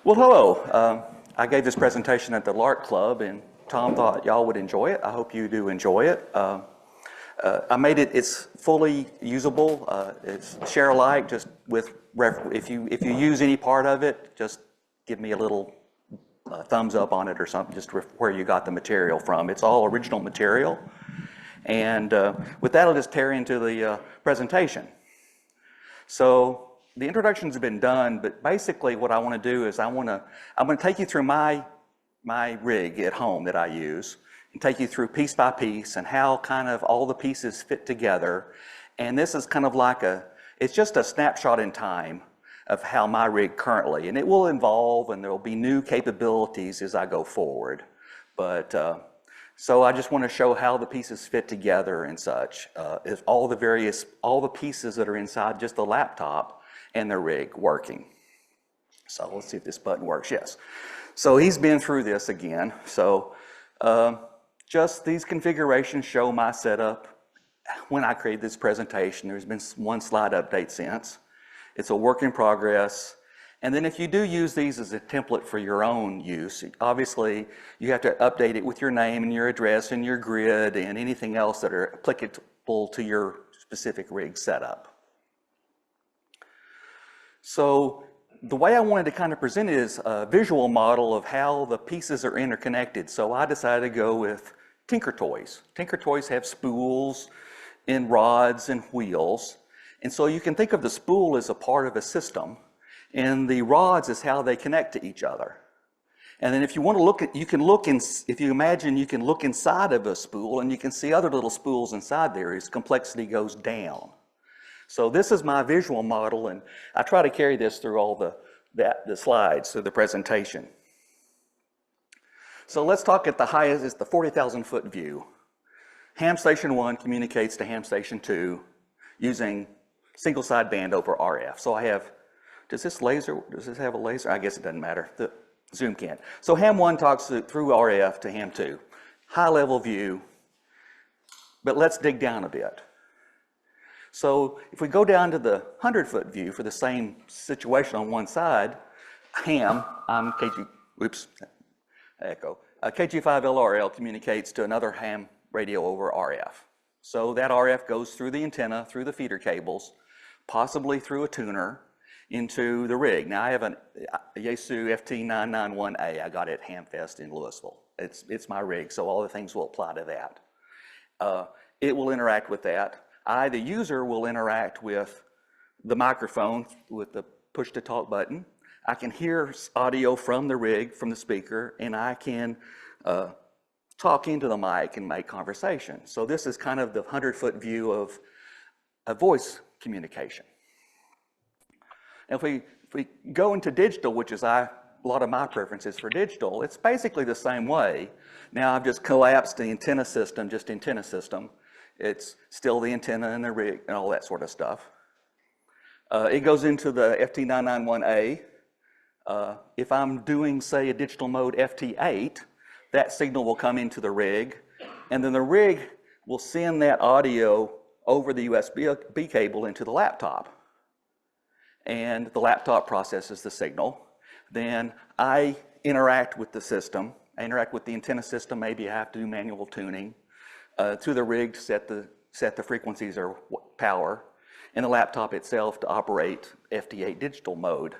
Well, hello. I gave this presentation at the LARC Club, and Tom thought y'all would enjoy it. I hope you do enjoy it. I made it, it's fully usable. It's share alike, just with, if you use any part of it, just give me a little thumbs up on it or something, just where you got the material from. It's all original material. And with that, I'll just tear into the presentation. So the introductions have been done, but basically what I want to do is I'm going to take you through my rig at home that I use, and take you through piece by piece and how kind of all the pieces fit together. And this is kind of like it's just a snapshot in time of how my rig currently, and it will evolve and there will be new capabilities as I go forward. But so I just want to show how the pieces fit together and such. If all the pieces that are inside just the laptop and the rig working. So let's see if this button works. Yes. So he's been through this again. So just these configurations show my setup when I created this presentation. There's been one slide update since. It's a work in progress. And then if you do use these as a template for your own use, obviously you have to update it with your name and your address and your grid and anything else that are applicable to your specific rig setup. So the way I wanted to kind of present it is a visual model of how the pieces are interconnected. So I decided to go with Tinker Toys. Tinker Toys have spools and rods and wheels. And so you can think of the spool as a part of a system, and the rods is how they connect to each other. And then if you want to look at, if you imagine you can look inside of a spool and you can see other little spools inside there as complexity goes down. So this is my visual model, and I try to carry this through all the slides through the presentation. So let's talk at the highest, it's the 40,000 foot view. Ham Station 1 communicates to Ham Station 2 using single sideband over RF. So I have, does this have a laser? I guess it doesn't matter, the Zoom can't. So Ham 1 talks through RF to Ham 2. High level view, but let's dig down a bit. So if we go down to the 100 foot view for the same situation on one side, Ham, KG5LRL communicates to another ham radio over RF. So that RF goes through the antenna, through the feeder cables, possibly through a tuner, into the rig. Now I have a Yaesu FT991A. I got it at Hamfest in Louisville. It's my rig, so all the things will apply to that. It will interact with that. I, the user, will interact with the microphone with the push to talk button. I can hear audio from the rig, from the speaker, and I can talk into the mic and make conversation. So this is kind of the 100 foot view of a voice communication. Now if we go into digital, which is a lot of my preferences for digital, it's basically the same way. Now I've just collapsed the antenna system, just antenna system. It's still the antenna and the rig and all that sort of stuff. It goes into the FT991A. If I'm doing, say, a digital mode FT8, that signal will come into the rig, and then the rig will send that audio over the USB cable into the laptop. And the laptop processes the signal. Then I interact with the system. I interact with the antenna system. Maybe I have to do manual tuning. To the rig to set the frequencies or power, and the laptop itself to operate FT8 digital mode.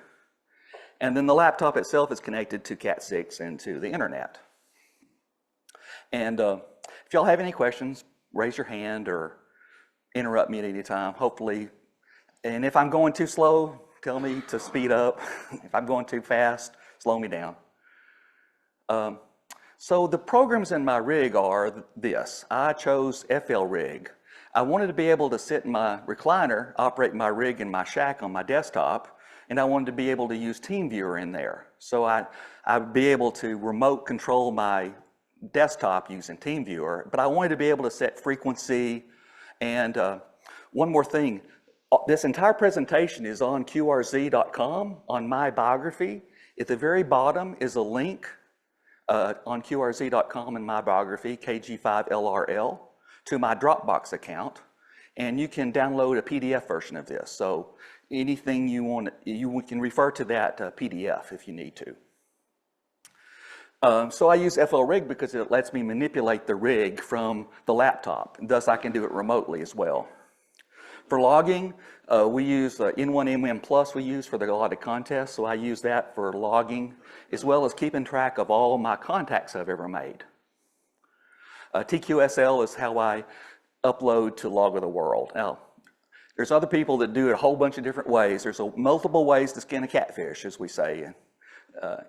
And then the laptop itself is connected to Cat6 and to the internet. And if y'all have any questions, raise your hand or interrupt me at any time, hopefully. And if I'm going too slow, tell me to speed up. If I'm going too fast, slow me down. So the programs in my rig are this. I chose FL Rig. I wanted to be able to sit in my recliner, operate my rig in my shack on my desktop, and I wanted to be able to use TeamViewer in there. So I'd be able to remote control my desktop using TeamViewer, but I wanted to be able to set frequency. And one more thing, this entire presentation is on QRZ.com, on my biography. At the very bottom is a link on QRZ.com in my biography, KG5LRL, to my Dropbox account. And you can download a PDF version of this. So anything you want, you can refer to that PDF if you need to. So I use FLRig because it lets me manipulate the rig from the laptop. Thus, I can do it remotely as well. For logging, we use N1MM Plus we use for the allotted contests, so I use that for logging, as well as keeping track of all my contacts I've ever made. TQSL is how I upload to Log of the World. Now, there's other people that do it a whole bunch of different ways. There's multiple ways to skin a catfish, as we say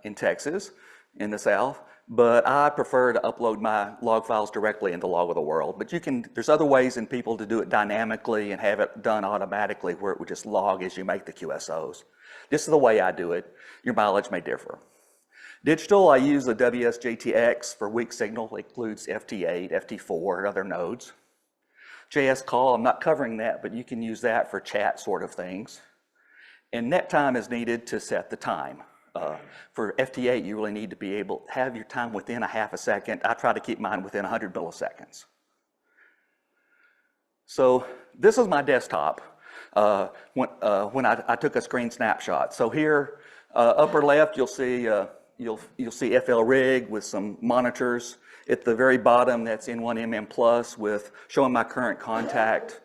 in Texas, in the South, but I prefer to upload my log files directly into Log of the World. But there's other ways in people to do it dynamically and have it done automatically where it would just log as you make the QSOs. This is the way I do it. Your mileage may differ. Digital, I use the WSJTX for weak signal. It includes FT8, FT4, and other nodes. JS call, I'm not covering that, but you can use that for chat sort of things. And net time is needed to set the time. For FT8, you really need to be able to have your time within a half a second. I try to keep mine within 100 milliseconds. So this is my desktop when I took a screen snapshot. So here, upper left, you'll see FLRig with some monitors. At the very bottom, that's N1MM Plus with showing my current contact.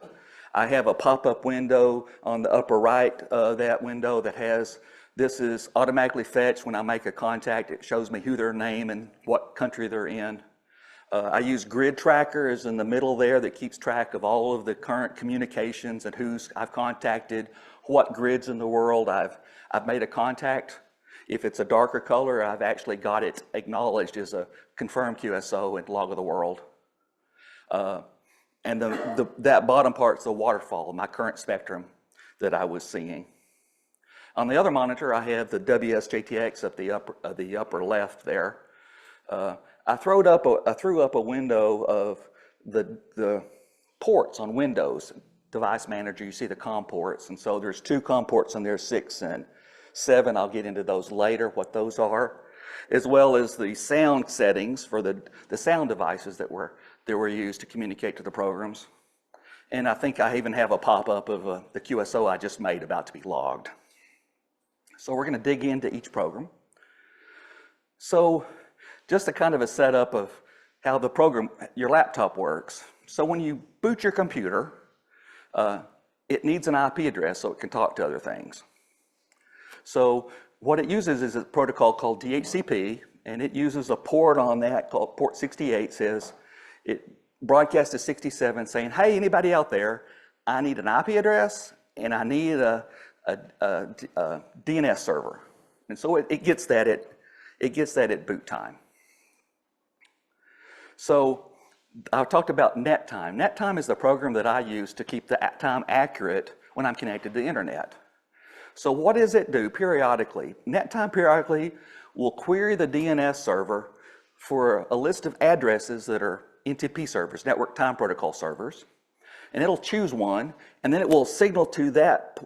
I have a pop-up window on the upper right of that window that has, this is automatically fetched when I make a contact. It shows me who their name and what country they're in. I use Grid Tracker is in the middle there that keeps track of all of the current communications and who's I've contacted, what grids in the world I've made a contact. If it's a darker color, I've actually got it acknowledged as a confirmed QSO in Log of the World. And that bottom part's the waterfall, my current spectrum that I was seeing. On the other monitor, I have the WSJTX at the upper left there. I threw up a window of the ports on Windows. Device Manager, you see the COM ports, and so there's 2 COM ports on there, 6 and 7. I'll get into those later, what those are, as well as the sound settings for the sound devices that were used to communicate to the programs. And I think I even have a pop-up of the QSO I just made about to be logged. So we're going to dig into each program. So just a kind of a setup of how the program, your laptop works. So when you boot your computer, it needs an IP address so it can talk to other things. So what it uses is a protocol called DHCP, and it uses a port on that called port 68. Says it broadcasts to 67 saying, hey, anybody out there, I need an IP address and I need a DNS server. And so it gets that at boot time. So I talked about net time. Net time is the program that I use to keep the time accurate when I'm connected to the internet. So what does it do periodically? Net time periodically will query the DNS server for a list of addresses that are NTP servers, Network Time Protocol servers, and it'll choose one, and then it will signal to that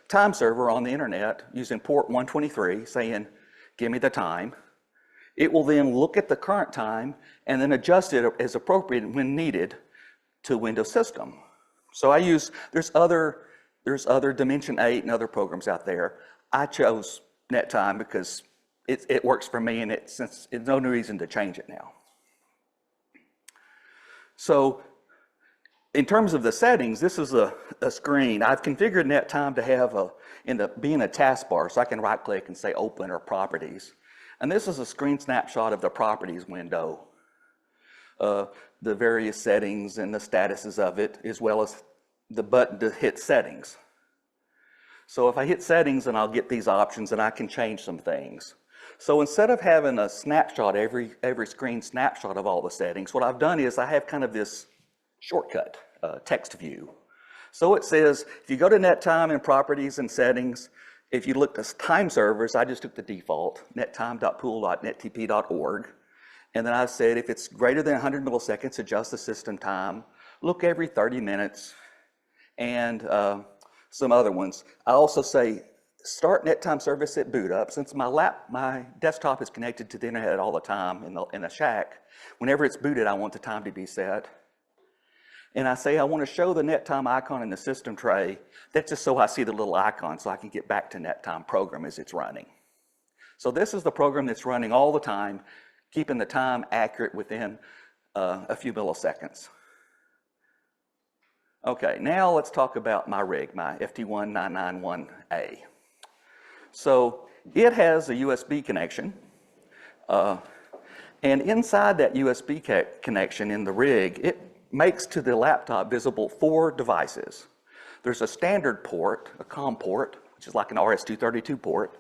time server on the internet using port 123 saying, give me the time. It will then look at the current time and then adjust it as appropriate when needed to Windows system. So I use, there's other Dimension 8 and other programs out there. I chose NetTime because it works for me, and it's no reason to change it now. So in terms of the settings, this is a screen. I've configured NetTime to have be in a taskbar, so I can right click and say open or properties. And this is a screen snapshot of the properties window, the various settings and the statuses of it, as well as the button to hit settings. So if I hit settings, then I'll get these options and I can change some things. So instead of having a snapshot, every screen snapshot of all the settings, what I've done is I have kind of this shortcut text view. So it says, if you go to NetTime and properties and settings, if you look at time servers, I just took the default, nettime.pool.nettp.org. And then I said, if it's greater than 100 milliseconds, adjust the system time, look every 30 minutes, and some other ones. I also say, start NetTime service at boot up. Since my desktop is connected to the internet all the time in the shack, whenever it's booted, I want the time to be set. and I say I want to show the NetTime icon in the system tray. That's just so I see the little icon so I can get back to NetTime program as it's running. So this is the program that's running all the time, keeping the time accurate within a few milliseconds. Okay, now let's talk about my rig, my FT1991A. So it has a USB connection, and inside that USB connection in the rig, it makes to the laptop visible 4 devices. There's a standard port, a COM port, which is like an RS-232 port,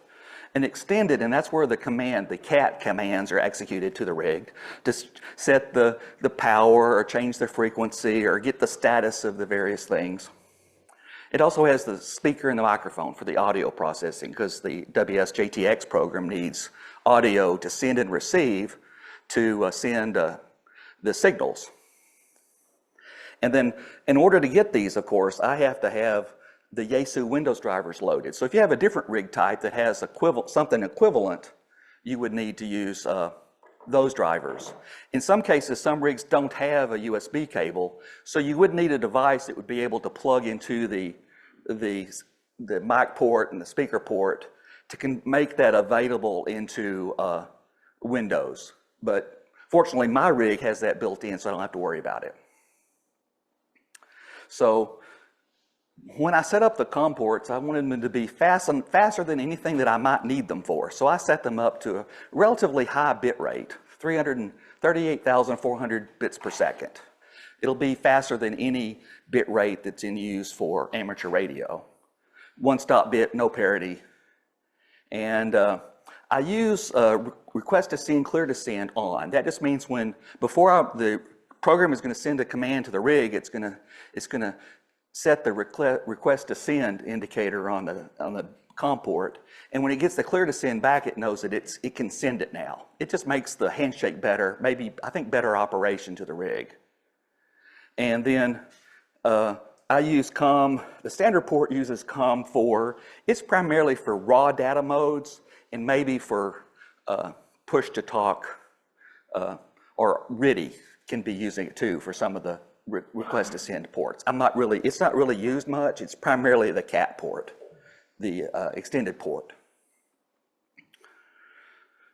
an extended, and that's where the command, the cat commands are executed to the rig to set the power or change the frequency or get the status of the various things. It also has the speaker and the microphone for the audio processing because the WSJTX program needs audio to send and receive to send the signals. And then in order to get these, of course, I have to have the Yaesu Windows drivers loaded. So if you have a different rig type that has something equivalent, you would need to use those drivers. In some cases, some rigs don't have a USB cable, so you would need a device that would be able to plug into the mic port and the speaker port to make that available into Windows. But fortunately, my rig has that built in, so I don't have to worry about it. So when I set up the COM ports, I wanted them to be faster than anything that I might need them for. So I set them up to a relatively high bit rate, 338,400 bits per second. It'll be faster than any bit rate that's in use for amateur radio. One-stop bit, no parity. And I use request to send, clear to send on. That just means before the program is going to send a command to the rig, it's going to set the request to send indicator on the COM port, and when it gets the clear to send back, it knows that it can send it now. It just makes the handshake better, maybe I think better operation to the rig. And then I use COM. The standard port uses COM4. It's primarily for raw data modes and maybe for push to talk or RIDI can be using it too for some of the request to send ports. It's not really used much. It's primarily the cat port, the extended port.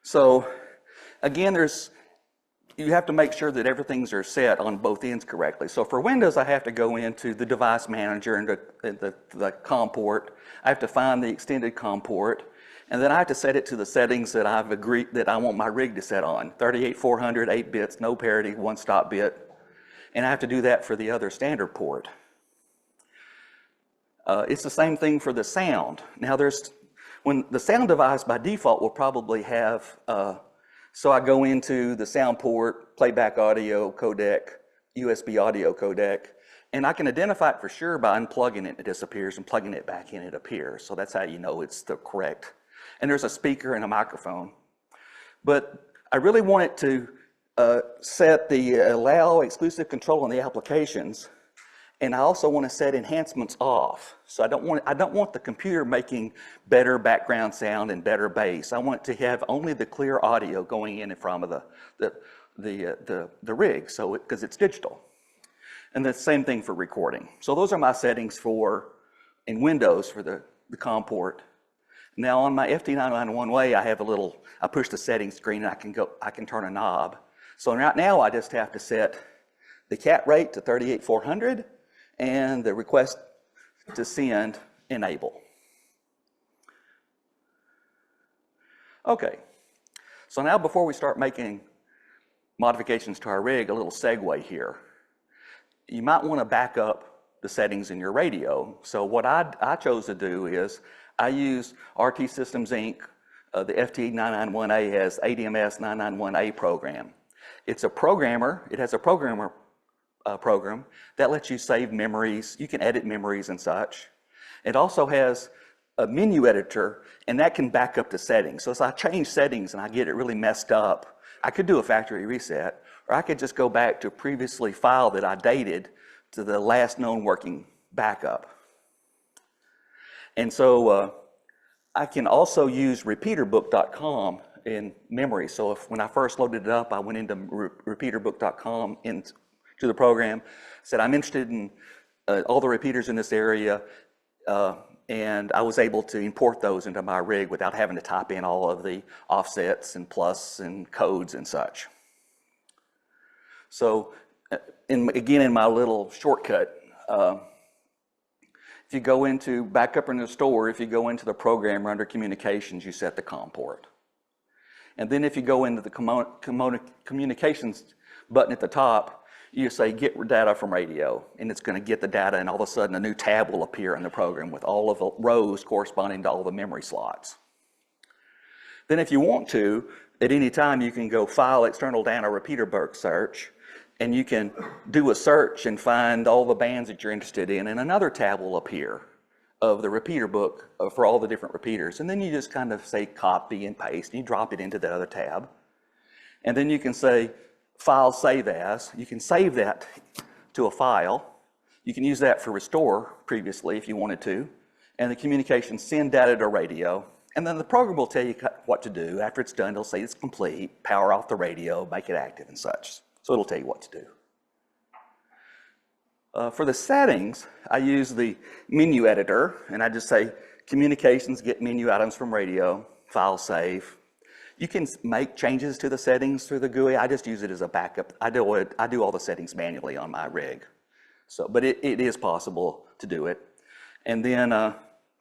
So again, you have to make sure that everything's are set on both ends correctly. So for Windows, I have to go into the device manager and the COM port. I have to find the extended COM port, and then I have to set it to the settings that I've agreed that I want my rig to set on. 38400, 8 bits, no parity, one-stop bit. And I have to do that for the other standard port. It's the same thing for the sound. Now when the sound device by default will probably have, so I go into the sound port, playback audio codec, USB audio codec, and I can identify it for sure by unplugging it, it disappears, and plugging it back in, it appears. So that's how you know it's the correct. And there's a speaker and a microphone. But I really want it to set the allow exclusive control on the applications, and I also want to set enhancements off. So I don't want the computer making better background sound and better bass. I want to have only the clear audio going in from the rig, so because it's digital. And the same thing for recording. So those are my settings in Windows for the COM port. Now on my FT991A, I push the settings screen and I can turn a knob. So right now I just have to set the cat rate to 38400 and the request to send enable. Okay, so now before we start making modifications to our rig, a little segue here. You might want to back up the settings in your radio. So what I chose to do is I use RT Systems Inc. The FT991A has ADMS 991A program. It's a programmer. It has a programmer program that lets you save memories. You can edit memories and such. It also has a menu editor, and that can back up the settings. So as I change settings and I get it really messed up, I could do a factory reset, or I could just go back to a previously file that I dated to the last known working backup. And so I can also use repeaterbook.com in memory. So when I first loaded it up, I went into repeaterbook.com and to the program, said, I'm interested in all the repeaters in this area, and I was able to import those into my rig without having to type in all of the offsets and plus and codes and such. So again, in my little shortcut, if you go into, back up in the store, if you go into the programmer under communications, you set the COM port. And then if you go into the communications button at the top, you say get data from radio, and it's going to get the data, and all of a sudden a new tab will appear in the program with all of the rows corresponding to all the memory slots. Then if you want to, at any time you can go File, External Data, Repeater Book Search, and you can do a search and find all the bands that you're interested in, and another tab will appear of the repeater book for all the different repeaters. And then you just kind of say copy and paste, and you drop it into that other tab. And then you can say File, Save As. You can save that to a file. You can use that for restore previously if you wanted to. And the communication send data to radio. And then the program will tell you what to do. After it's done, it'll say it's complete, power off the radio, make it active and such. So it'll tell you what to do. For the settings, I use the menu editor, and I just say communications, get menu items from radio, file save. You can make changes to the settings through the GUI. I just use it as a backup. I do all the settings manually on my rig. So, but it is possible to do it. And then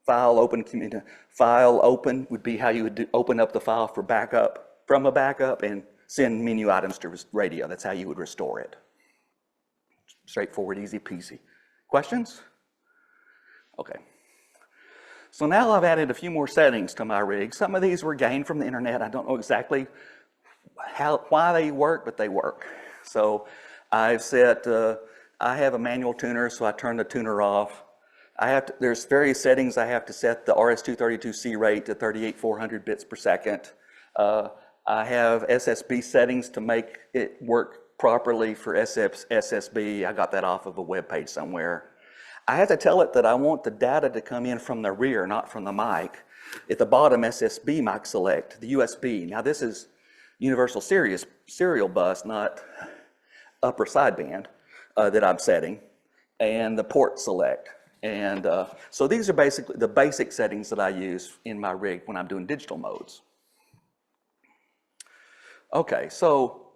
file open would be how you would open up the file for backup, from a backup, and send menu items to radio. That's how you would restore it. Straightforward, easy peasy. Questions? Okay. So now I've added a few more settings to my rig. Some of these were gained from the internet. I don't know exactly why they work, but they work. So I've set, I have a manual tuner, so I turn the tuner off. There's various settings. I have to set the RS-232C rate to 38,400 bits per second. I have SSB settings to make it work properly for SSB. I got that off of a web page somewhere. I have to tell it that I want the data to come in from the rear, not from the mic. At the bottom, SSB mic select, the USB. Now this is universal serial bus, not upper sideband that I'm setting, and the port select. And so these are basically the basic settings that I use in my rig when I'm doing digital modes. Okay, so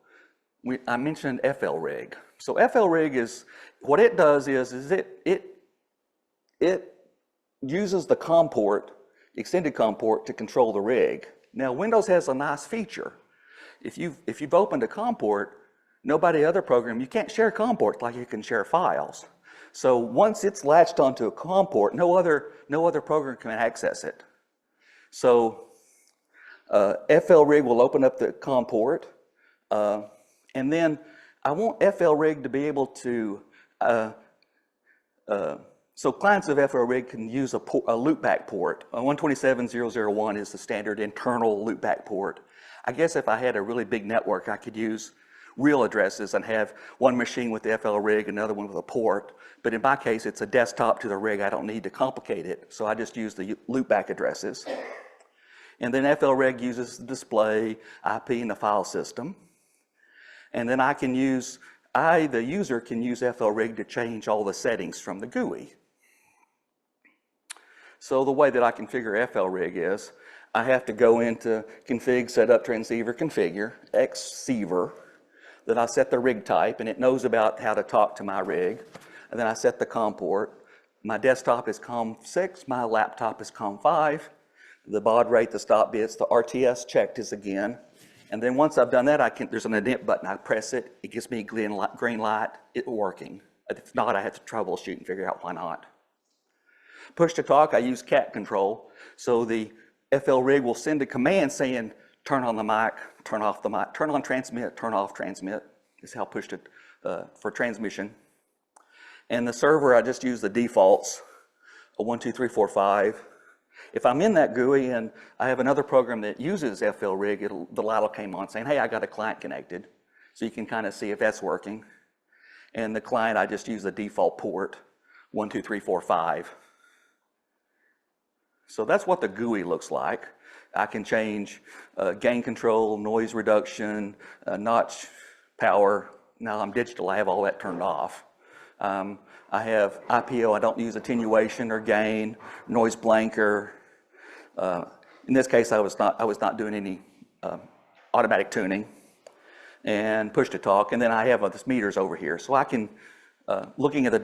I mentioned FLRig. So FLRig is, what it does is it uses the COM port, extended COM port, to control the rig. Now Windows has a nice feature. If you've opened a COM port, nobody other program, you can't share COM ports like you can share files. So once it's latched onto a COM port, no other program can access it. So FLRig will open up the COM port, and then I want FLRig to be able to, so clients of FLRig can use a loopback port. 127.0.0.1 is the standard internal loopback port. I guess if I had a really big network, I could use real addresses and have one machine with the FLRig, another one with a port. But in my case, it's a desktop to the rig. I don't need to complicate it, so I just use the loopback addresses. And then FLRig uses the display, IP, and the file system. And then the user can use FLRig to change all the settings from the GUI. So the way that I configure FLRig is, I have to go into config, setup, transceiver, configure, xceiver. Then I set the rig type, and it knows about how to talk to my rig. And then I set the COM port. My desktop is COM6, my laptop is COM5. The baud rate, the stop bits, the RTS checked is again. And then once I've done that, there's an indent button. I press it, it gives me green light, it's working. If not, I have to troubleshoot and figure out why not. Push to talk, I use cat control. So the FLRig will send a command saying, turn on the mic, turn off the mic, turn on transmit, turn off transmit. This is how push to, for transmission. And the server, I just use the defaults, a 1, 2, 3, 4, 5. If I'm in that GUI and I have another program that uses FLRig, the light will come on saying, hey, I got a client connected. So you can kind of see if that's working. And the client, I just use the default port, 1, 2, 3, 4, 5. So that's what the GUI looks like. I can change gain control, noise reduction, notch power, now I'm digital, I have all that turned off. I have IPO, I don't use attenuation or gain, noise blanker. In this case, I was not doing any automatic tuning, and push to talk. And then I have this meters over here, so I can, looking at the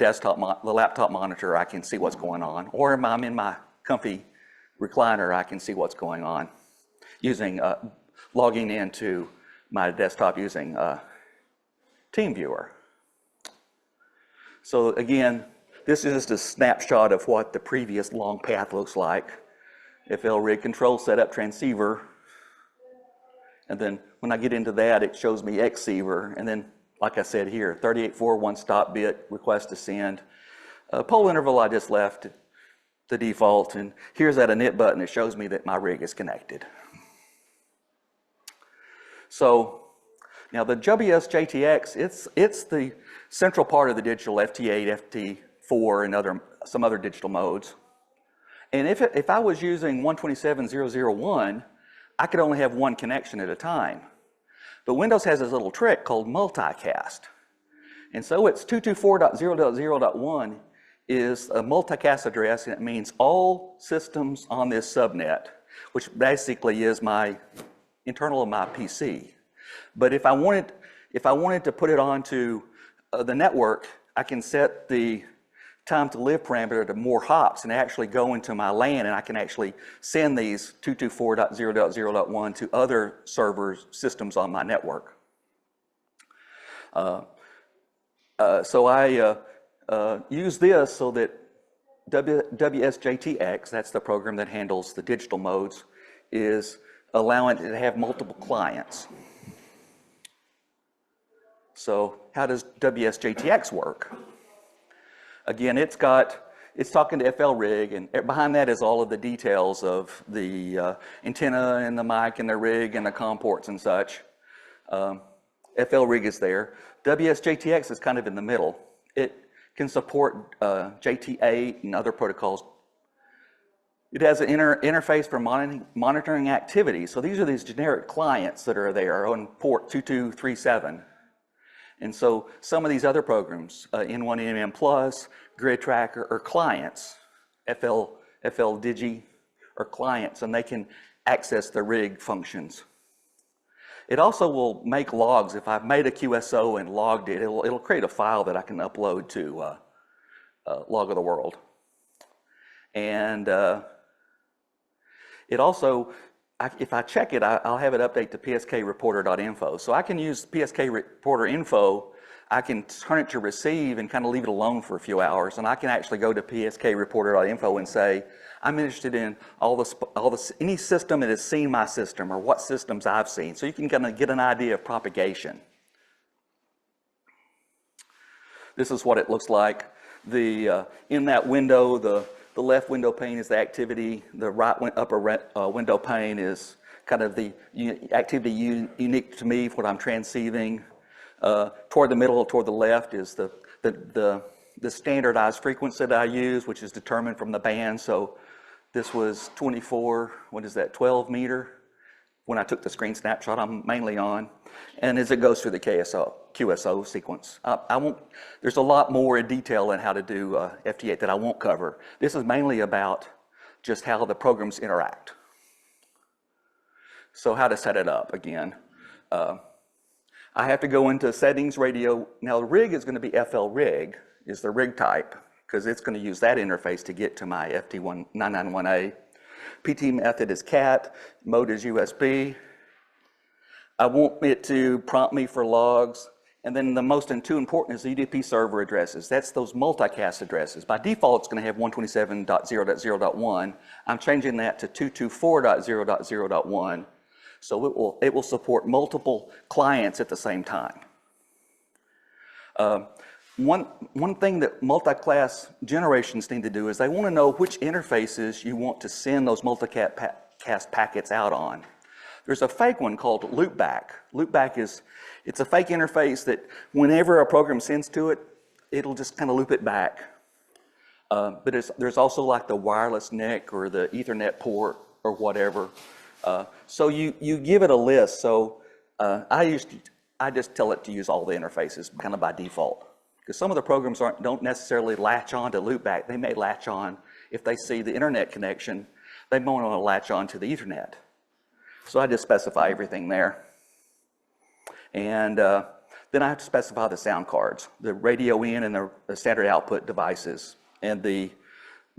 laptop monitor, I can see what's going on. Or if I'm in my comfy recliner, I can see what's going on using logging into my desktop using TeamViewer. So again, this is just a snapshot of what the previous long path looks like. FLRig control setup transceiver, and then when I get into that, it shows me Xceiver, and then like I said here, 3841 stop bit, request to send. Pole interval, I just left the default, and here's that init button. It shows me that my rig is connected. So now the WS-JTX, it's the central part of the digital FT8, FT4, and some other digital modes. And if I was using 127.0.0.1, I could only have one connection at a time. But Windows has this little trick called multicast. And so it's 224.0.0.1 is a multicast address, and it means all systems on this subnet, which basically is my internal of my PC. But if I wanted to put it onto the network, I can set the time to live parameter to more hops and actually go into my LAN, and I can actually send these 224.0.0.1 to other servers systems on my network. So I use this so that WS-JTX, that's the program that handles the digital modes, is allowing it to have multiple clients. So how does WS-JTX work? Again, it's talking to FLRig, and behind that is all of the details of the antenna and the mic and the rig and the COM ports and such. FLRig is there. WS-JTX is kind of in the middle. It can support JT8 and other protocols. It has an interface for monitoring activity. So these are these generic clients that are there on port 2237. And so some of these other programs, N1MM Plus, Grid Tracker, are clients. FL Digi are clients, and they can access the rig functions. It also will make logs. If I've made a QSO and logged it, it'll create a file that I can upload to Log of the World. And it also, if I check it, I'll have it update to pskreporter.info. So I can use pskreporter.info. I can turn it to receive and kind of leave it alone for a few hours, and I can actually go to pskreporter.info and say, I'm interested in any system that has seen my system or what systems I've seen. So you can kind of get an idea of propagation. This is what it looks like. In that window, the left window pane is the activity. The right upper window pane is kind of the activity unique to me, what I'm transceiving. Toward the middle, toward the left is the standardized frequency that I use, which is determined from the band. So this was 12 meter. When I took the screen snapshot, I'm mainly on. And as it goes through the QSO sequence. There's a lot more in detail in how to do FT8 that I won't cover. This is mainly about just how the programs interact. So how to set it up again. I have to go into settings, radio. Now the rig is going to be FLRig, is the rig type, because it's going to use that interface to get to my FT991A. PT method is CAT, mode is USB. I want it to prompt me for logs. And then the most important is the UDP server addresses. That's those multicast addresses. By default, it's going to have 127.0.0.1. I'm changing that to 224.0.0.1. So it will support multiple clients at the same time. One thing that multi-class generations need to do is they want to know which interfaces you want to send those multicast packets out on. There's a fake one called loopback. Loopback it's a fake interface that whenever a program sends to it, it'll just kind of loop it back. But there's also like the wireless NIC or the Ethernet port or whatever. So you give it a list. So I I just tell it to use all the interfaces kind of by default. Because some of the programs don't necessarily latch on to loopback. They may latch on, if they see the internet connection, they might want to latch on to the Ethernet. So I just specify everything there. And then I have to specify the sound cards, the radio in and the standard output devices, and the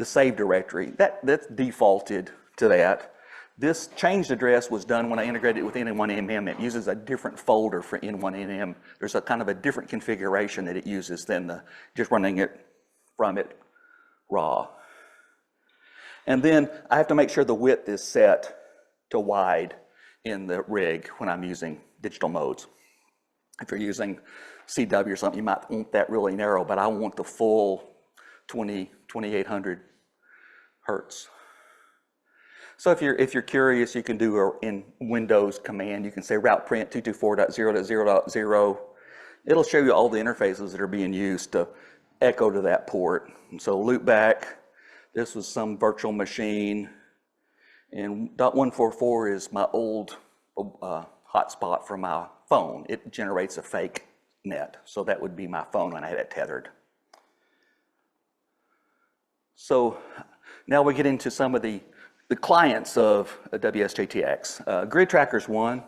save directory. That's defaulted to that. This changed address was done when I integrated it with N1MM. It uses a different folder for N1MM. There's a kind of a different configuration that it uses than just running it from it raw. And then I have to make sure the width is set to wide in the rig when I'm using digital modes. If you're using CW or something, you might want that really narrow, but I want the full 2800 hertz. So if you're curious, you can do in Windows command, you can say route print 224.0.0.0. It'll show you all the interfaces that are being used to echo to that port. And so loopback, this was some virtual machine, and .144 is my old hotspot for my phone. It generates a fake net, so that would be my phone when I had it tethered. So now we get into some of the clients of a WSJTX. Grid Tracker's one.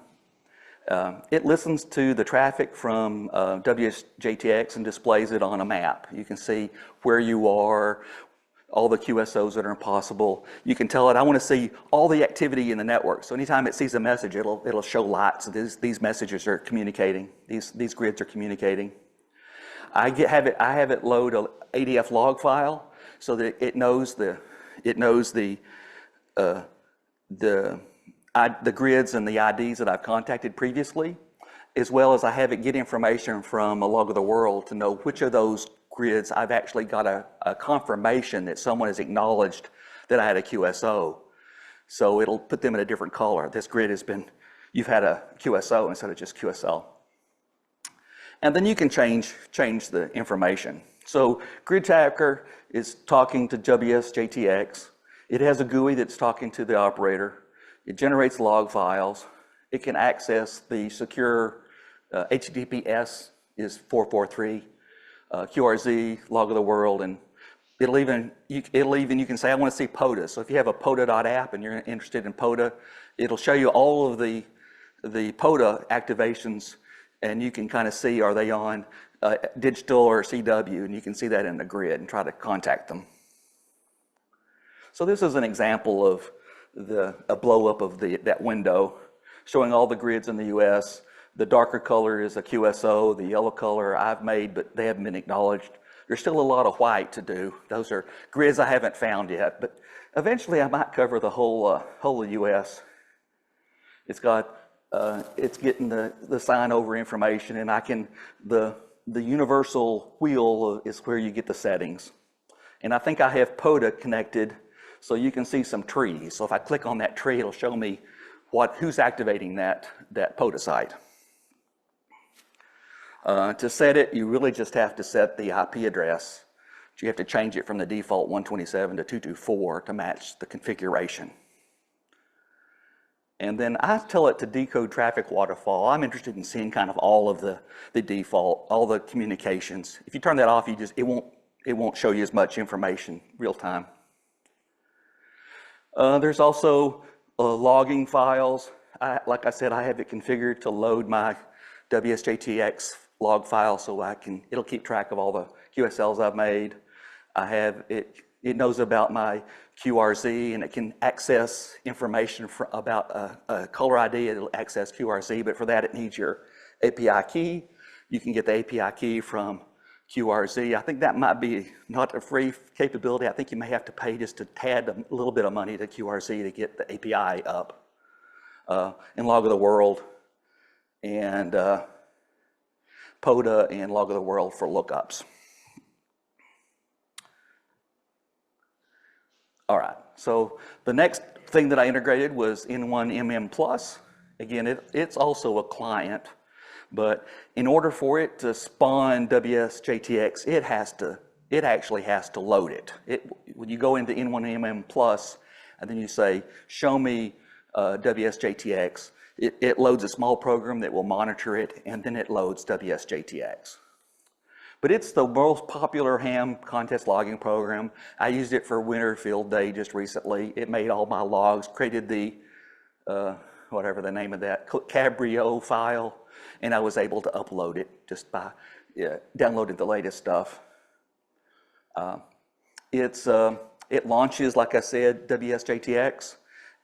It listens to the traffic from WSJTX and displays it on a map. You can see where you are, all the QSOs that are possible. You can tell it, I want to see all the activity in the network. So anytime it sees a message, it'll show lights. These messages are communicating. These grids are communicating. I have it load a ADF log file so that it knows the grids and the IDs that I've contacted previously, as well as I have it get information from a log of the world to know which of those grids I've actually got a confirmation that someone has acknowledged that I had a QSO. So it'll put them in a different color. This grid you've had a QSO instead of just QSL. And then you can change the information. So Grid Tracker is talking to WSJTX. It has a GUI that's talking to the operator. It generates log files. It can access the secure HTTPS is 443, QRZ, log of the world, and you can say, I want to see POTA. So if you have a POTA.app and you're interested in POTA, it'll show you all of the POTA activations, and you can kind of see, are they on digital or CW, and you can see that in the grid and try to contact them. So this is an example of a blow up of that window, showing all the grids in the US. The darker color is a QSO, the yellow color I've made, but they haven't been acknowledged. There's still a lot of white to do. Those are grids I haven't found yet, but eventually I might cover the whole US. It's getting the sign over information, and the universal wheel is where you get the settings. And I think I have POTA connected, so you can see some trees. So if I click on that tree, it'll show me who's activating that POTA site. To set it, you really just have to set the IP address. You have to change it from the default 127 to 224 to match the configuration. And then I tell it to decode traffic waterfall. I'm interested in seeing kind of all of the default, all the communications. If you turn that off, it won't show you as much information real time. There's also logging files. Like I said, I have it configured to load my WSJTX log file, so it'll keep track of all the QSLs I've made. It knows about my QRZ, and it can access information about a caller ID. It'll access QRZ, but for that it needs your API key. You can get the API key from QRZ. I think that might be not a free capability. I think you may have to pay just a tad, a little bit of money to QRZ to get the API up. And log of the world, and POTA and log of the world for lookups. All right, so the next thing that I integrated was N1MM+. Again, it's also a client, but in order for it to spawn WSJTX, it actually has to load it. When you go into N1MM+, and then you say, show me WSJTX, it loads a small program that will monitor it, and then it loads WSJTX. But it's the most popular ham contest logging program. I used it for Winter Field Day just recently. It made all my logs, created the, whatever the name of that, Cabrio file, and I was able to upload it just by downloading the latest stuff. It launches, like I said, WSJTX,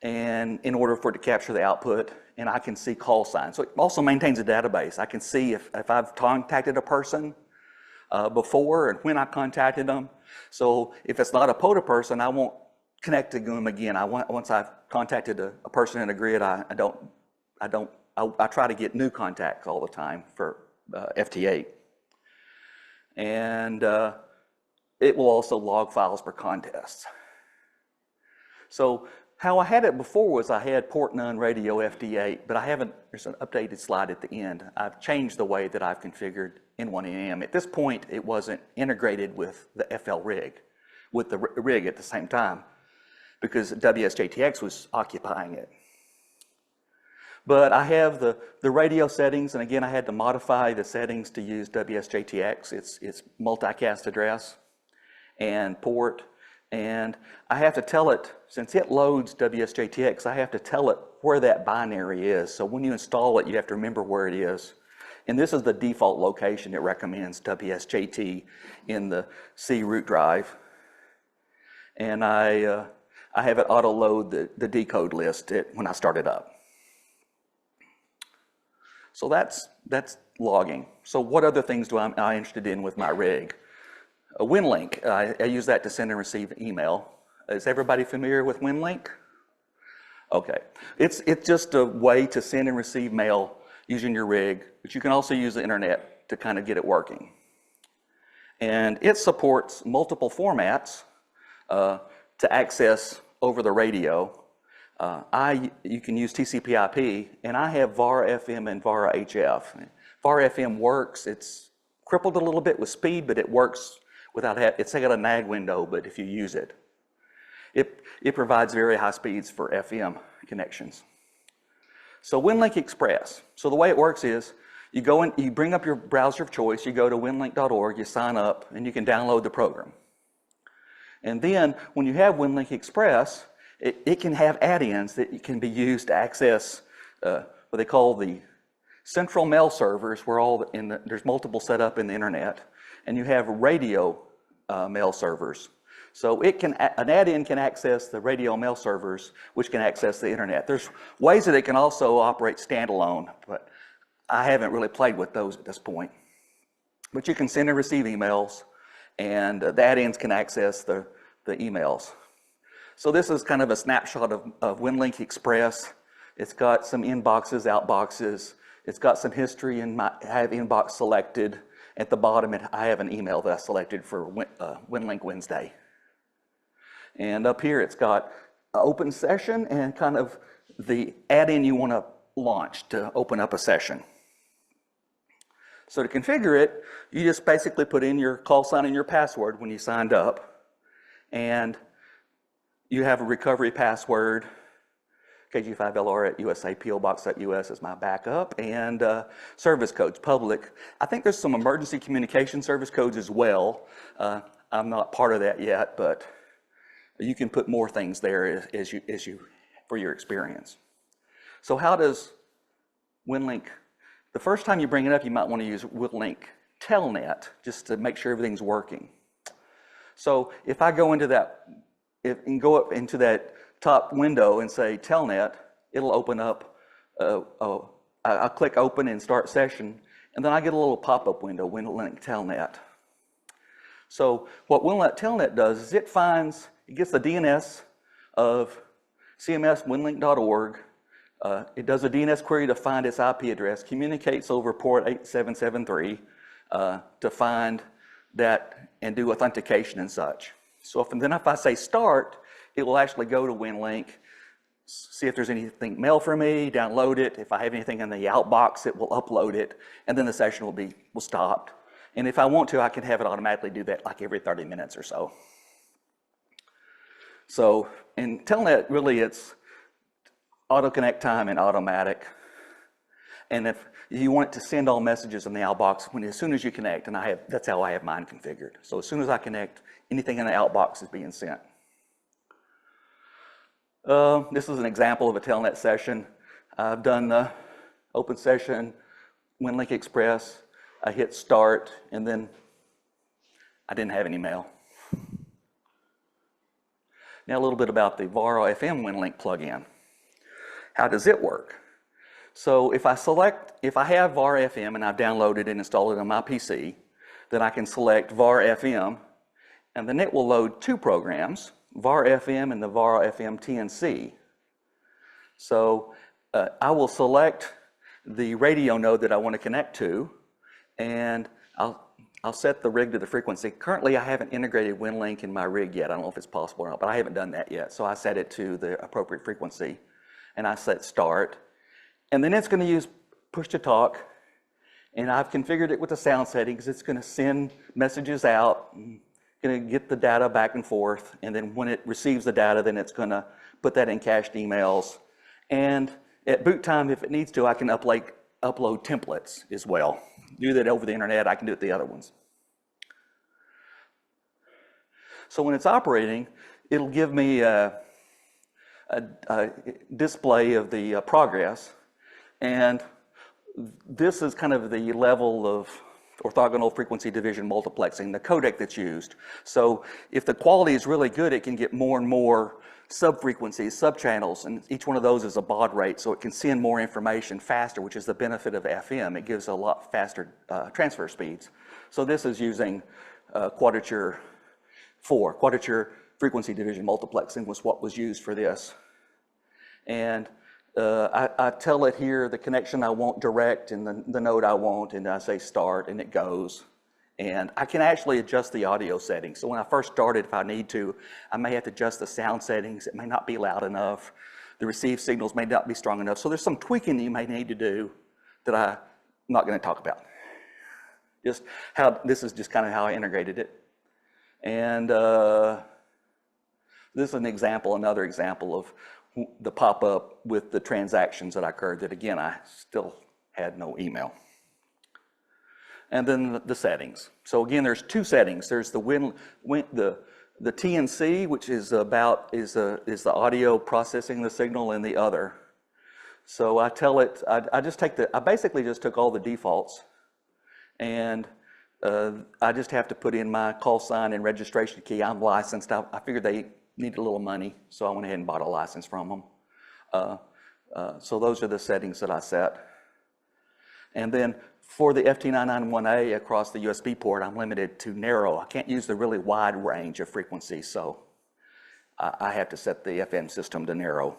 and in order for it to capture the output, and I can see call signs. So it also maintains a database. I can see if I've contacted a person before and when I contacted them. So if it's not a POTA person, I won't connect to them again. Once I've contacted a person in a grid, I try to get new contacts all the time for FT8. And it will also log files for contests. So how I had it before was I had port none radio FT8, but there's an updated slide at the end. I've changed the way that I've configured N1NM. At this point, it wasn't integrated with the FL rig, with the rig at the same time, because WSJTX was occupying it. But I have the radio settings, and again, I had to modify the settings to use WSJTX. It's multicast address and port, and I have to tell it, since it loads WSJTX, I have to tell it where that binary is. So when you install it, you have to remember where it is. And this is the default location it recommends, WSJT, in the C root drive. And I have it auto load the decode list when I start it up. So that's logging. So what other things am I interested in with my rig? A WinLink, I use that to send and receive email. Is everybody familiar with WinLink? Okay, it's just a way to send and receive mail using your rig, but you can also use the internet to kind of get it working. And it supports multiple formats to access over the radio. You can use TCP/IP, and I have VAR-FM and VAR-HF. VAR-FM works. It's crippled a little bit with speed, but it works without it's got a nag window, but if you use it, it provides very high speeds for FM connections. So WinLink Express. So the way it works is you go in, you bring up your browser of choice, you go to winlink.org, you sign up, and you can download the program. And then when you have WinLink Express, it can have add-ins that can be used to access what they call the central mail servers, where there's multiple set up in the internet, and you have radio mail servers. So an add-in can access the radio mail servers, which can access the internet. There's ways that it can also operate standalone, but I haven't really played with those at this point. But you can send and receive emails, and the add-ins can access the emails. So this is kind of a snapshot of WinLink Express. It's got some inboxes, outboxes. It's got some history, and I have inbox selected. At the bottom, I have an email that I selected for WinLink Wednesday. And up here, it's got an open session and kind of the add-in you want to launch to open up a session. So to configure it, you just basically put in your call sign and your password when you signed up. And you have a recovery password, KG5LRL at USAPObox.us is my backup, and service codes, public. I think there's some emergency communication service codes as well. I'm not part of that yet, but you can put more things there as you for your experience. So how does WinLink, the first time you bring it up, you might want to use WinLink Telnet just to make sure everything's working. So if I go into that, and go up into that top window and say Telnet, it'll open up, I'll click open and start session, and then I get a little pop-up window, WinLink Telnet. So what WinLink Telnet does is it gets the DNS of CMS winlink.org. It does a DNS query to find its IP address, communicates over port 8773 to find that and do authentication and such. So if I say start, it will actually go to WinLink, see if there's anything mail for me, download it. If I have anything in the outbox, it will upload it, and then the session will stop. And if I want to, I can have it automatically do that like every 30 minutes or so. So in Telnet, really it's auto connect time and automatic. And if you want it to send all messages in the outbox as soon as you connect, and that's how I have mine configured. So as soon as I connect, anything in the outbox is being sent. This is an example of a telnet session. I've done the open session, WinLink Express. I hit start, and then I didn't have any mail. Now a little bit about the VAR FM WinLink plugin. How does it work? So if I have VAR FM and I've downloaded and installed it on my PC, then I can select VAR FM, and then it will load two programs, VAR FM and the VAR FM TNC. So I will select the radio node that I want to connect to, and I'll set the rig to the frequency. Currently, I haven't integrated WinLink in my rig yet. I don't know if it's possible or not, but I haven't done that yet. So I set it to the appropriate frequency, and I set start. And then it's going to use push to talk, and I've configured it with the sound settings. It's going to send messages out, going to get the data back and forth, and then when it receives the data, then it's going to put that in cached emails. And at boot time, if it needs to, I can upload templates as well. Do that over the internet, I can do it the other ones. So when it's operating, it'll give me a display of the progress, and this is kind of the level of orthogonal frequency division multiplexing, the codec that's used. So if the quality is really good, it can get more and more sub-frequencies, sub-channels, and each one of those is a baud rate, so it can send more information faster, which is the benefit of FM. It gives a lot faster transfer speeds. So this is using quadrature 4. Quadrature frequency division multiplexing was what was used for this. And I tell it here the connection I want direct and the node I want, and I say start, and it goes. And I can actually adjust the audio settings. So when I first started, if I need to, I may have to adjust the sound settings. It may not be loud enough. The received signals may not be strong enough. So there's some tweaking that you may need to do that I'm not going to talk about. Just how, this is just kind of how I integrated it. And this is an example, another example of the pop-up with the transactions that occurred that, again, I still had no email. And then the settings. So again, there's two settings. There's the TNC, which is the audio processing the signal, and the other. So I tell it, I basically just took all the defaults, and I just have to put in my call sign and registration key. I'm licensed. I figured they needed a little money, so I went ahead and bought a license from them. So those are the settings that I set. And then for the FT991A across the USB port, I'm limited to narrow. I can't use the really wide range of frequencies, so I have to set the FM system to narrow.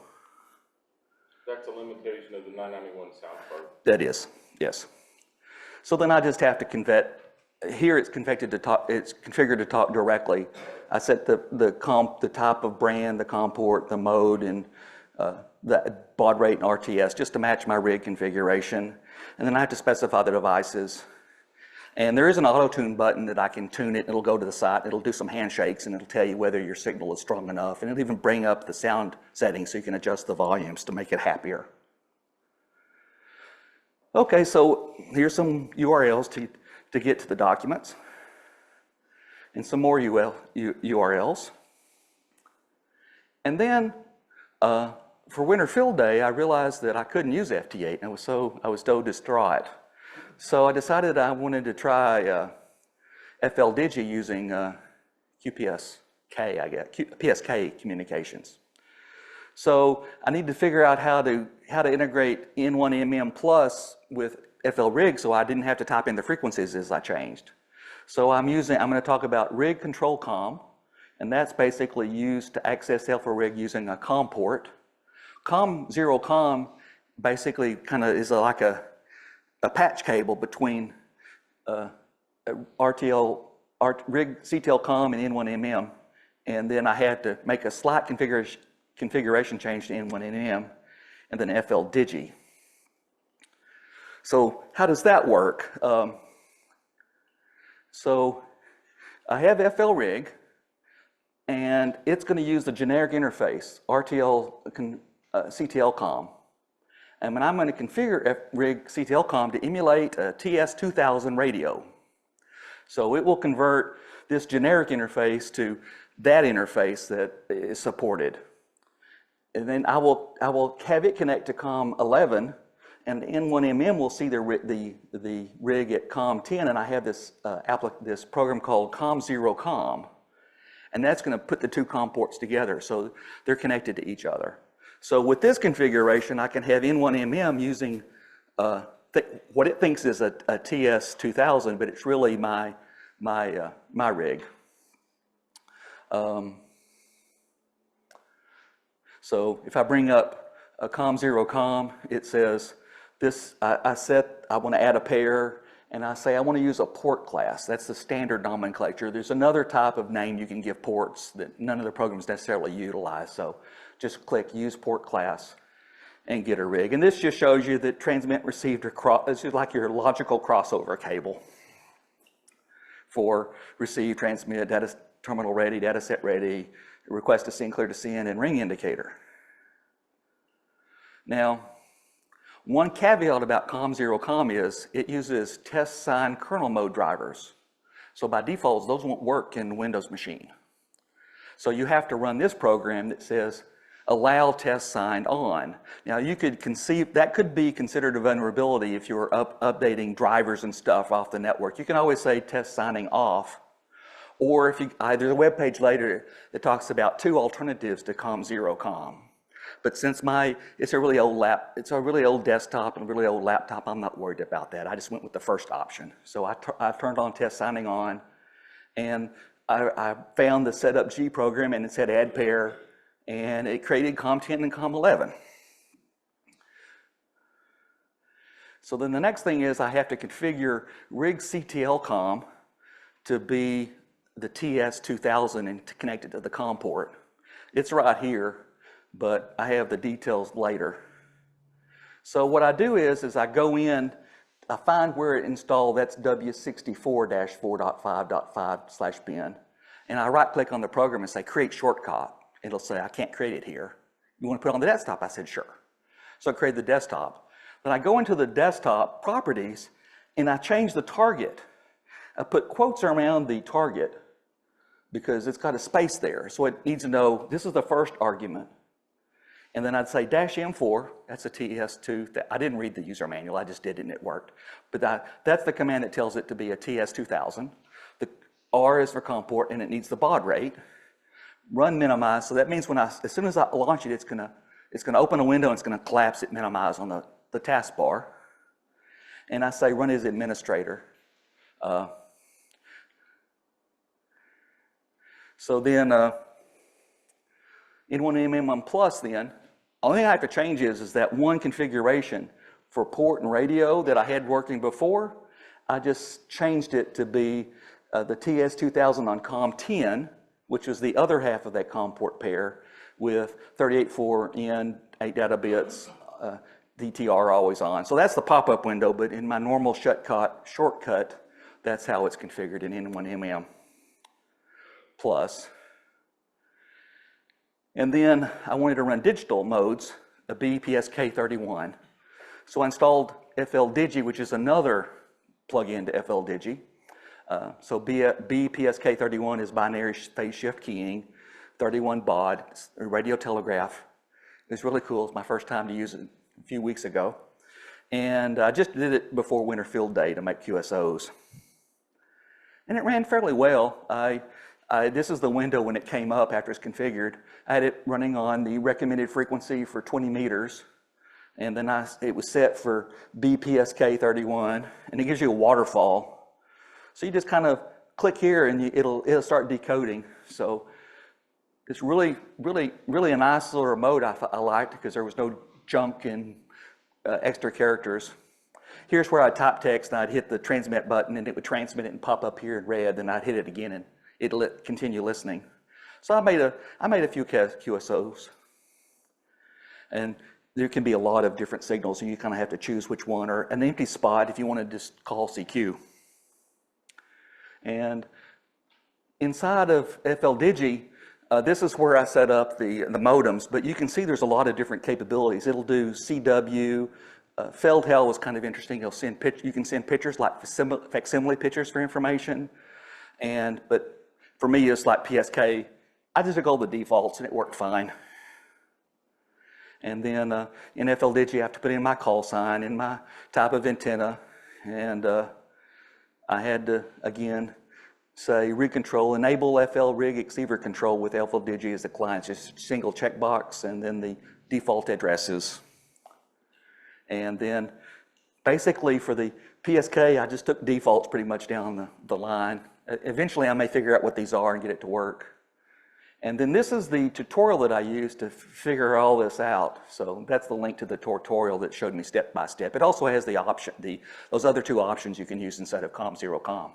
That's a limitation of the 991 sound card. That is, yes. So then I just have to convert. Here it's configured to talk. It's configured to talk directly. I set the type of brand, the COM port, the mode, and the baud rate and RTS just to match my rig configuration. And then I have to specify the devices. And there is an auto-tune button that I can tune it. It'll go to the site. It'll do some handshakes, and it'll tell you whether your signal is strong enough. And it'll even bring up the sound settings so you can adjust the volumes to make it happier. Okay, so here's some URLs to get to the documents. And some more URLs. And then for Winter Field Day, I realized that I couldn't use FT8, and I was so distraught. So I decided I wanted to try FLDigi using QPSK, I guess, PSK communications. So I need to figure out how to integrate N1MM plus with FLRig, so I didn't have to type in the frequencies as I changed. So I'm going to talk about rig control COM, and that's basically used to access FLRig using a COM port. COM0 COM basically kind of is like a patch cable between rig CTL COM and N1MM, and then I had to make a slight configuration change to N1MM, and then FLDigi. So how does that work? So I have FLRig, and it's going to use the generic interface, RTL CTL COM. And I'm going to configure rig CTLCom to emulate a TS2000 radio. So it will convert this generic interface to that interface that is supported. And then I will have it connect to COM11, and the N1MM will see the rig at COM10, and I have this this program called COM0COM, and that's going to put the two COM ports together so they're connected to each other. So with this configuration, I can have N1MM using what it thinks is a TS2000, but it's really my rig. So if I bring up a COM0COM, it says this, I want to add a pair, and I say I want to use a port class. That's the standard nomenclature. There's another type of name you can give ports that none of the programs necessarily utilize. So just click use port class and get a rig. And this just shows you that transmit, receive, this is like your logical crossover cable for receive, transmit, data terminal ready, data set ready, request to send, clear to send, and ring indicator. Now, one caveat about COM0COM is it uses test signed kernel mode drivers. So by default, those won't work in the Windows machine. So you have to run this program that says allow test signed on. Now you could conceive, that could be considered a vulnerability if you were updating drivers and stuff off the network. You can always say test signing off, or if you, there's a web page later that talks about two alternatives to COM0COM. But since it's a really old desktop and a really old laptop, I'm not worried about that. I just went with the first option. So I turned on test signing on, and I found the setup G program, and it said add pair, and it created COM10 and COM11. So then the next thing is I have to configure rig CTLCom to be the TS2000 and to connect it to the COM port. It's right here, but I have the details later. So what I do is I go in, I find where it installed, that's W64-4.5.5/bin, and I right click on the program and say create shortcut. It'll say I can't create it here. You want to put it on the desktop? I said sure. So I create the desktop. Then I go into the desktop properties and I change the target. I put quotes around the target because it's got a space there. So it needs to know this is the first argument. And then I'd say -M4, that's a TS2. I didn't read the user manual, I just did it and it worked. But that's the command that tells it to be a TS2000. The R is for COM port and it needs the baud rate. Run minimize, so that means as soon as I launch it, it's gonna open a window and it's gonna collapse it minimize on the taskbar. And I say run as administrator. So then N1MM plus then, only thing I have to change is that one configuration for port and radio that I had working before, I just changed it to be the TS2000 on COM10, which was the other half of that COM port pair with 38.4N, 8 data bits, DTR always on. So that's the pop-up window, but in my normal shortcut, that's how it's configured in N1MM plus. And then I wanted to run digital modes, a BPSK31. So I installed FLDigi, which is another plug-in to FLDigi. So BPSK31 is binary phase shift keying, 31 baud, radio telegraph. It was really cool. It's my first time to use it a few weeks ago. And I just did it before winter field day to make QSOs. And it ran fairly well. This is the window when it came up after it's configured. I had it running on the recommended frequency for 20 meters. And then it was set for BPSK31, and it gives you a waterfall. So you just kind of click here and it'll start decoding. So it's really a nice little remote I liked because there was no junk and extra characters. Here's where I type text and I'd hit the transmit button and it would transmit it and pop up here in red, then I'd hit it again and it'll continue listening. So I made a few QSOs. And there can be a lot of different signals and you kind of have to choose which one, or an empty spot if you want to just call CQ. And inside of FLDigi, This is where I set up the modems, but you can see there's a lot of different capabilities. It'll do CW. Feldhell was kind of interesting. You can send pictures like facsimile pictures for information. But for me, it's like PSK. I just took all the defaults and it worked fine. And then in FLDigi, I have to put in my call sign and my type of antenna. And I had to, again, say rig control, enable FL rig receiver control with FLDigi as the client, just single checkbox, and then the default addresses. And then basically for the PSK, I just took defaults pretty much down the line. Eventually I may figure out what these are and get it to work. And then this is the tutorial that I used to figure all this out. So that's the link to the tutorial that showed me step by step. It also has the option, those other two options you can use instead of COM0COM.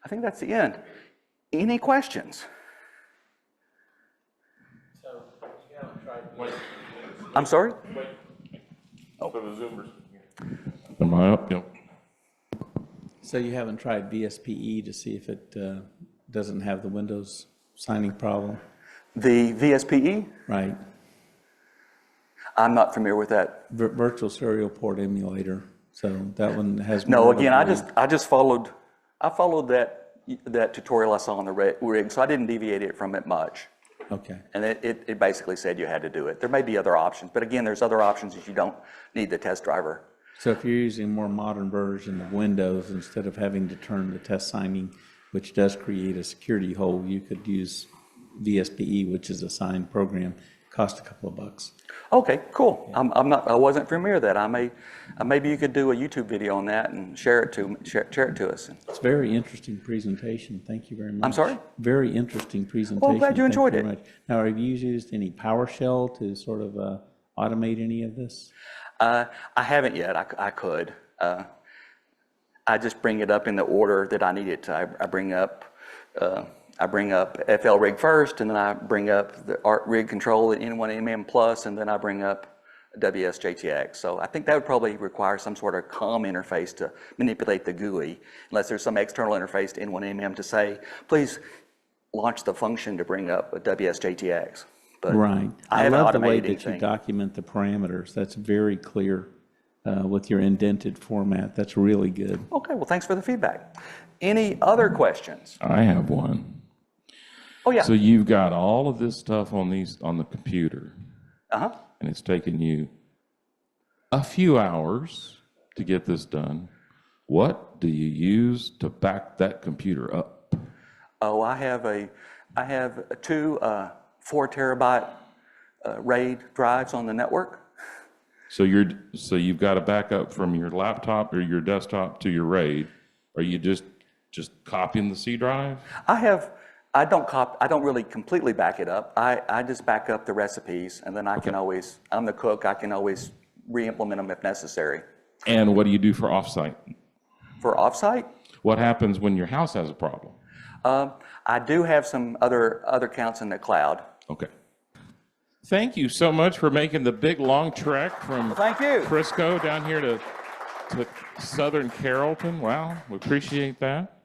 I think that's the end. Any questions? So you haven't tried. Wait. I'm sorry? Wait. Oh, for the Zoomers. Am I up? Yep. So you haven't tried VSPE to see if it doesn't have the Windows signing problem? The VSPE? Right. I'm not familiar with that. Virtual serial port emulator. So that one has. No, more again, of I just followed that tutorial I saw on the rig, so I didn't deviate it from it much. Okay. And it basically said you had to do it. There may be other options, but again, there's other options if you don't need the test driver. So if you're using a more modern version of Windows, instead of having to turn the test signing, which does create a security hole, you could use VSPE, which is a signed program. Cost a couple of bucks. Okay, cool. Yeah. I wasn't familiar with that. Maybe you could do a YouTube video on that and share it to us. It's a very interesting presentation. Thank you very much. I'm sorry? Very interesting presentation. Well, I'm glad you enjoyed it. Much. Now, have you used any PowerShell to sort of automate any of this? I haven't yet. I could. I just bring it up in the order that I need it to. I bring up FL rig first, and then I bring up the ART rig control at N1MM plus, and then I bring up WSJTX. So I think that would probably require some sort of COM interface to manipulate the GUI, unless there's some external interface to N1MM to say, please launch the function to bring up a WSJTX. But right. I haven't love the way automated that anything. you document the parameters. That's very clear with your indented format. That's really good. Okay, well, thanks for the feedback. Any other questions? I have one. Oh, yeah. So you've got all of this stuff on the computer, Uh-huh. and it's taken you a few hours to get this done. What do you use to back that computer up? Oh, I have two 4 terabyte RAID drives on the network. So you've got to back up from your laptop or your desktop to your RAID. Are you just copying the C drive? I don't really completely back it up. I just back up the recipes, and then I can always, I'm the cook, I can always re-implement them if necessary. And what do you do for offsite? For offsite? What happens when your house has a problem? I do have some other accounts in the cloud. Okay. Thank you so much for making the big long trek from Thank you. Frisco down here to Southern Carrollton. Wow, we appreciate that.